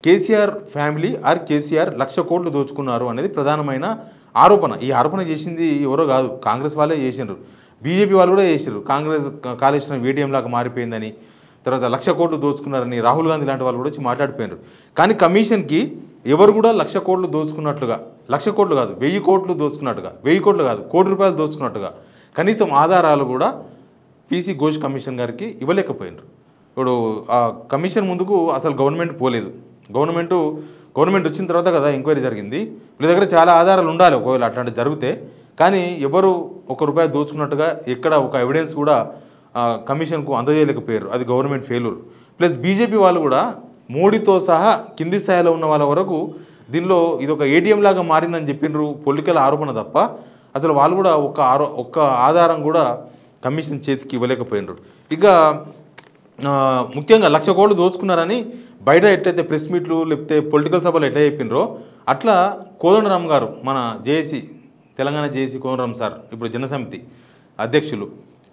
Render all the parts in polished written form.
KCR family or KCR 1,00,000 కోట్లు దోచుకున్నారు అనేది ప్రధానమైన ఆరోపణ. ఈ ఆరోపణ చేసింది ఎవరో కాదు, కాంగ్రెస్ వాళ్ళే చేసినారు, బీజేపీ వాళ్ళు కూడా చేసారు. కాంగ్రెస్ కాళేశ్వరం ఏటీఎం లాగా మారిపోయిందని, తర్వాత 1,00,000 కోట్లు దోచుకున్నారని రాహుల్ గాంధీ లాంటి వాళ్ళు కూడా వచ్చి మాట్లాడిపోయినారు. కానీ కమిషన్కి ఎవరు కూడా 1,00,000 కోట్లు దోచుకున్నట్లుగా, 1,00,000 కోట్లు కాదు 1,000 కోట్లు దోచుకున్నట్టుగా, 1,000 కోట్లు కాదు 1 కోటి రూపాయలు దోచుకున్నట్టుగా కనీసం ఆధారాలు కూడా పీసీ ఘోష్ కమిషన్ గారికి ఇవ్వలేకపోయినారు. ఇప్పుడు ఆ కమిషన్ ముందుకు అసలు గవర్నమెంట్ పోలేదు. గవర్నమెంట్ వచ్చిన తర్వాత కదా ఎంక్వైరీ జరిగింది. వీళ్ళ దగ్గర చాలా ఆధారాలు ఉండాలి ఒకవేళ అట్లాంటివి జరిగితే. కానీ ఎవరు ₹1 దోచుకున్నట్టుగా ఎక్కడ ఒక ఎవిడెన్స్ కూడా కమిషన్కు అందజేయలేకపోయారు. అది గవర్నమెంట్ ఫెయిల్యూర్. ప్లస్ బీజేపీ వాళ్ళు కూడా మోడీతో సహా కింది స్థాయిలో ఉన్న వాళ్ళ వరకు దీనిలో ఇది ఒక ఏటీఎం లాగా మారిందని చెప్పినారు. పొలిటికల్ ఆరోపణ తప్ప అసలు వాళ్ళు కూడా ఒక్క ఆధారం కూడా కమిషన్ చేతికి ఇవ్వలేకపోయినారు. ఇక ముఖ్యంగా 1,00,000 కోట్లు దోచుకున్నారని బయట ఎట్లయితే ప్రెస్ మీట్లు లేకపోతే పొలిటికల్ సభలు ఎట్లా చెప్పినరో అట్లా కోదండరామ్ గారు, మన JAC Telangana JAC Kodandaram sir, ఇప్పుడు జనసమితి అధ్యక్షులు,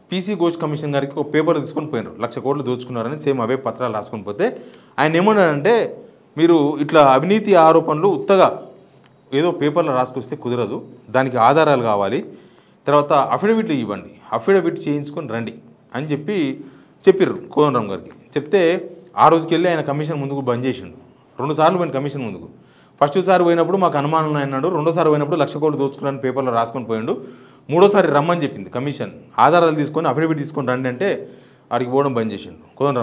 పీసీ ఘోష్ కమిషన్ గారికి ఒక పేపర్ తీసుకొని పోయినారు. 1,00,000 కోట్లు దోచుకున్నారని సేమ్ అవే పత్రాలు రాసుకొని పోతే ఆయన ఏమన్నాడంటే, మీరు ఇట్లా అవినీతి ఆరోపణలు ఉత్తగా ఏదో పేపర్లో రాసుకొస్తే కుదరదు, దానికి ఆధారాలు కావాలి, తర్వాత అఫిడవిట్లు ఇవ్వండి, అఫిడవిట్ చేయించుకొని రండి అని చెప్పారు కోదండరామ్ గారికి. చెప్తే ఆ రోజుకి వెళ్ళి ఆయన కమిషన్ ముందుకు బంద్ చేసిండు. 2 సార్లు పోయిన కమిషన్ ముందుకు. ఫస్ట్ సారి పోయినప్పుడు మాకు అనుమానం ఉన్నాయన్నాడు, 2వ సారి పోయినప్పుడు 1,00,000 కోట్లు దోచుకున్నారని పేపర్లో రాసుకొని పోయిండు, 3వసారి రమ్మని చెప్పింది కమిషన్, ఆధారాలు తీసుకొని అఫిడవిట్ తీసుకొని రండి అంటే అడిగి పోవడం బంద్ చేసిండు కోదండరామ్.